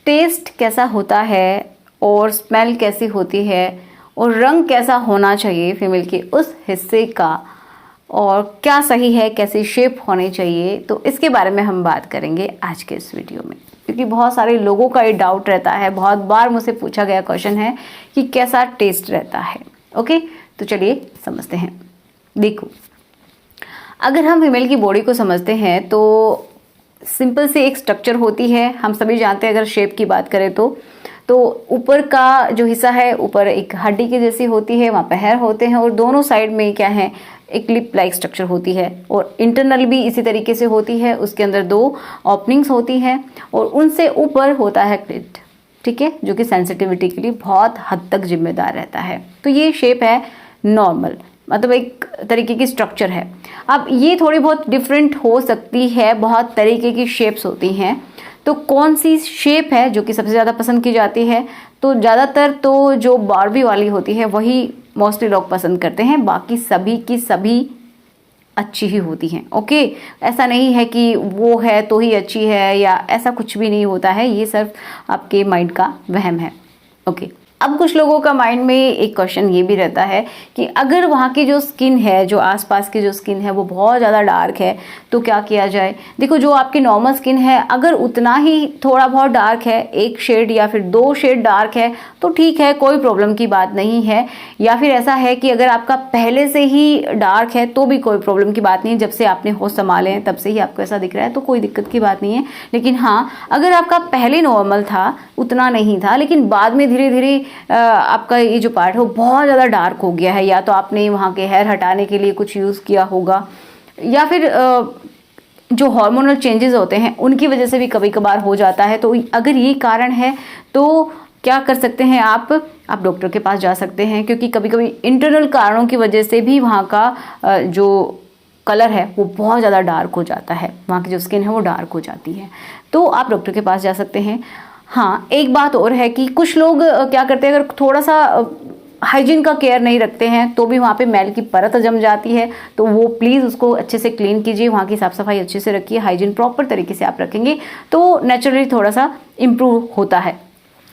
Test कैसा होता है और स्मेल कैसी होती है और रंग कैसा होना चाहिए फीमेल के उस हिस्से का, और क्या सही है, कैसी शेप होनी चाहिए, तो इसके बारे में हम बात करेंगे आज के इस वीडियो में। क्योंकि बहुत सारे लोगों का ये डाउट रहता है, बहुत बार मुझसे पूछा गया क्वेश्चन है कि कैसा टेस्ट रहता है। ओके, तो चलिए समझते हैं। देखो, अगर हम फीमेल की बॉडी को समझते हैं तो सिंपल से एक स्ट्रक्चर होती है, हम सभी जानते हैं। अगर शेप की बात करें तो ऊपर का जो हिस्सा है, ऊपर एक हड्डी की जैसी होती है, वहाँ पैर होते हैं और दोनों साइड में क्या है, एक लिप लाइक स्ट्रक्चर होती है और इंटरनल भी इसी तरीके से होती है। उसके अंदर 2 ओपनिंग्स होती हैं और उनसे ऊपर होता है क्लिट, ठीक है, जो कि सेंसिटिविटी के लिए बहुत हद तक जिम्मेदार रहता है। तो ये शेप है नॉर्मल, मतलब एक तरीके की स्ट्रक्चर है। अब ये थोड़ी बहुत डिफरेंट हो सकती है, बहुत तरीके की शेप्स होती हैं। तो कौन सी शेप है जो कि सबसे ज़्यादा पसंद की जाती है? तो ज़्यादातर तो जो बारबी वाली होती है वही मोस्टली लोग पसंद करते हैं, बाकी सभी की सभी अच्छी ही होती हैं। ओके, ऐसा नहीं है कि वो है तो ही अच्छी है, या ऐसा कुछ भी नहीं होता है, ये सिर्फ आपके माइंड का वहम है। ओके, अब कुछ लोगों का माइंड में एक क्वेश्चन ये भी रहता है कि अगर वहाँ की जो स्किन है, जो आसपास की जो स्किन है वो बहुत ज़्यादा डार्क है तो क्या किया जाए? देखो, जो आपकी नॉर्मल स्किन है अगर उतना ही थोड़ा बहुत डार्क है, 1 शेड या फिर 2 शेड डार्क है तो ठीक है, कोई प्रॉब्लम की बात नहीं है। या फिर ऐसा है कि अगर आपका पहले से ही डार्क है तो भी कोई प्रॉब्लम की बात नहीं है, जब से आपने होश संभाले हैं तब से ही आपको ऐसा दिख रहा है तो कोई दिक्कत की बात नहीं है। लेकिन हाँ, अगर आपका पहले नॉर्मल था, उतना नहीं था, लेकिन बाद में धीरे धीरे आपका ये जो पार्ट है वो बहुत ज़्यादा डार्क हो गया है, या तो आपने वहाँ के हेयर हटाने के लिए कुछ यूज़ किया होगा, या फिर जो हार्मोनल चेंजेस होते हैं उनकी वजह से भी कभी कभार हो जाता है। तो अगर ये कारण है तो क्या कर सकते हैं आप डॉक्टर के पास जा सकते हैं, क्योंकि कभी कभी इंटरनल कारणों की वजह से भी वहाँ का जो कलर है वो बहुत ज़्यादा डार्क हो जाता है, वहाँ की जो स्किन है वो डार्क हो जाती है, तो आप डॉक्टर के पास जा सकते हैं। हाँ, एक बात और है कि कुछ लोग क्या करते हैं, अगर थोड़ा सा हाइजीन का केयर नहीं रखते हैं तो भी वहाँ पे मैल की परत जम जाती है, तो वो प्लीज़ उसको अच्छे से क्लीन कीजिए, वहाँ की साफ़ सफाई अच्छे से रखिए। हाइजीन प्रॉपर तरीके से आप रखेंगे तो नेचुरली थोड़ा सा इम्प्रूव होता है।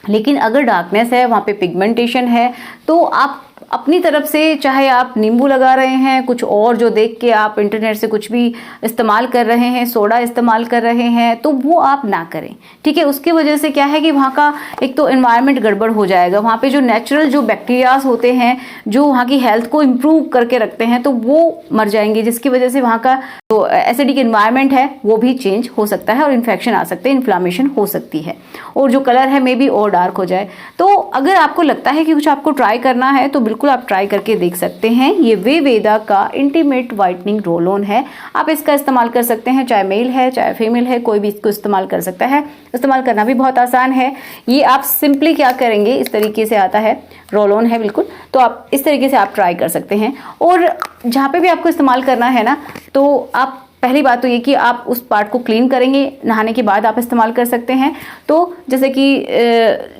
लेकिन अगर डार्कनेस है, वहाँ पे पिगमेंटेशन है, तो आप अपनी तरफ से, चाहे आप नींबू लगा रहे हैं, कुछ और जो देख के आप इंटरनेट से कुछ भी इस्तेमाल कर रहे हैं, सोडा इस्तेमाल कर रहे हैं, तो वो आप ना करें, ठीक है। उसकी वजह से क्या है कि वहाँ का एक तो एनवायरनमेंट गड़बड़ हो जाएगा, वहाँ पे जो नेचुरल जो बैक्टीरियाज होते हैं जो वहाँ की हेल्थ को इम्प्रूव करके रखते हैं तो वो मर जाएंगे, जिसकी वजह से वहाँ का जो एसिडिक एनवायरनमेंट है वो भी चेंज हो सकता है और इन्फेक्शन आ सकते हैं, इन्फ्लामेशन हो सकती है, और जो कलर है मे बी और डार्क हो जाए। तो अगर आपको लगता है कि कुछ आपको ट्राई करना है तो बिल्कुल आप ट्राई करके देख सकते हैं। ये वेवेदा का इंटीमेट वाइटनिंग रोल ऑन है, आप इसका इस्तेमाल कर सकते हैं, चाहे मेल है चाहे फीमेल है, कोई भी इसको इस्तेमाल कर सकता है। इस्तेमाल करना भी बहुत आसान है। ये आप सिंपली क्या करेंगे, इस तरीके से आता है, रोल ऑन है बिल्कुल, तो आप इस तरीके से आप ट्राई कर सकते हैं। और जहाँ पे भी आपको इस्तेमाल करना है ना, तो आप पहली बात तो ये कि आप उस पार्ट को क्लीन करेंगे, नहाने के बाद आप इस्तेमाल कर सकते हैं। तो जैसे कि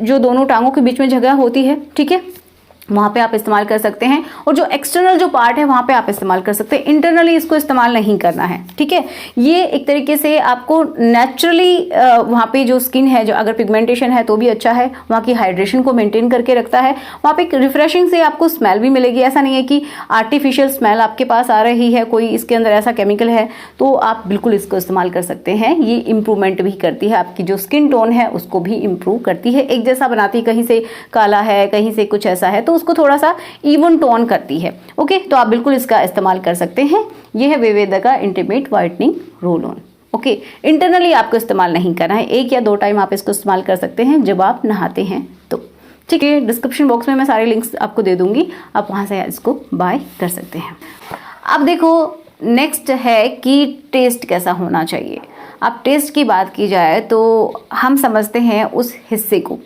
जो दोनों टांगों के बीच में जगह होती है, ठीक है, वहाँ पे आप इस्तेमाल कर सकते हैं, और जो एक्सटर्नल जो पार्ट है वहाँ पे आप इस्तेमाल कर सकते हैं। इंटरनली इसको इस्तेमाल नहीं करना है, ठीक है। ये एक तरीके से आपको नेचुरली वहाँ पे जो स्किन है, जो अगर पिगमेंटेशन है तो भी अच्छा है, वहाँ की हाइड्रेशन को मेंटेन करके रखता है, वहाँ पे रिफ्रेशिंग से आपको स्मेल भी मिलेगी। ऐसा नहीं है कि आर्टिफिशियल स्मेल आपके पास आ रही है, कोई इसके अंदर ऐसा केमिकल है, तो आप बिल्कुल इसको इस्तेमाल कर सकते हैं। ये इम्प्रूवमेंट भी करती है, आपकी जो स्किन टोन है उसको भी इम्प्रूव करती है, एक जैसा बनाती है, कहीं से काला है कहीं से कुछ ऐसा है तो उसको थोड़ा सा इवन टोन करती है। ओके, तो आप बिल्कुल इसका इस्तेमाल कर सकते हैं। यह है वेवेदा का intimate whitening roll on. Okay, internally आपको इस्तेमाल नहीं करना है, 1 या 2 टाइम आप इसको इस्तेमाल कर सकते हैं जब आप नहाते हैं तो, ठीक है। डिस्क्रिप्शन बॉक्स में मैं सारे लिंक्स आपको दे दूंगी, आप वहां से इसको बाय कर सकते हैं। अब देखो, नेक्स्ट है कि टेस्ट कैसा होना चाहिए। अब टेस्ट की बात की जाए तो हम समझते हैं उस हिस्से को,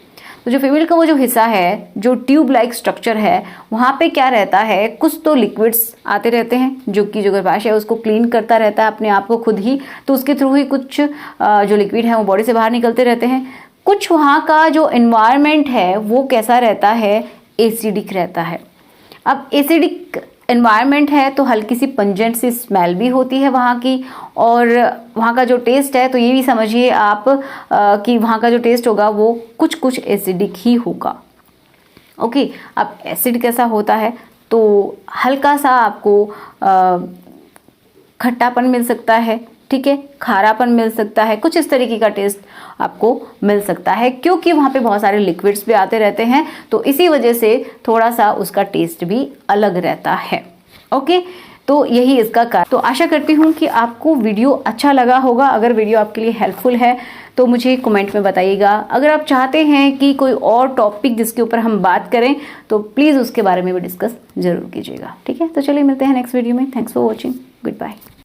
तो जो फीमेल का वो जो हिस्सा है, जो ट्यूब लाइक स्ट्रक्चर है, वहाँ पे क्या रहता है, कुछ तो लिक्विड्स आते रहते हैं जो कि जो गर्भाशय है उसको क्लीन करता रहता है अपने आप को खुद ही, तो उसके थ्रू ही कुछ जो लिक्विड है वो बॉडी से बाहर निकलते रहते हैं। कुछ वहाँ का जो एनवायरनमेंट है वो कैसा रहता है, एसिडिक रहता है। अब एसिडिक एनवायरनमेंट है तो हल्की सी पंजेंट सी स्मेल भी होती है वहाँ की, और वहाँ का जो टेस्ट है तो ये भी समझिए आप कि वहाँ का जो टेस्ट होगा वो कुछ कुछ एसिडिक ही होगा। ओके, अब एसिड कैसा होता है तो हल्का सा आपको खट्टापन मिल सकता है, ठीक है, खारापन मिल सकता है, कुछ इस तरीके का टेस्ट आपको मिल सकता है, क्योंकि वहाँ पे बहुत सारे लिक्विड्स भी आते रहते हैं, तो इसी वजह से थोड़ा सा उसका टेस्ट भी अलग रहता है। ओके, तो यही इसका कारण। तो आशा करती हूँ कि आपको वीडियो अच्छा लगा होगा। अगर वीडियो आपके लिए हेल्पफुल है तो मुझे कमेंट में बताइएगा। अगर आप चाहते हैं कि कोई और टॉपिक जिसके ऊपर हम बात करें तो प्लीज़ उसके बारे में भी डिस्कस जरूर कीजिएगा। ठीक है, तो चलिए मिलते हैं नेक्स्ट वीडियो में। Thanks for watching, good bye.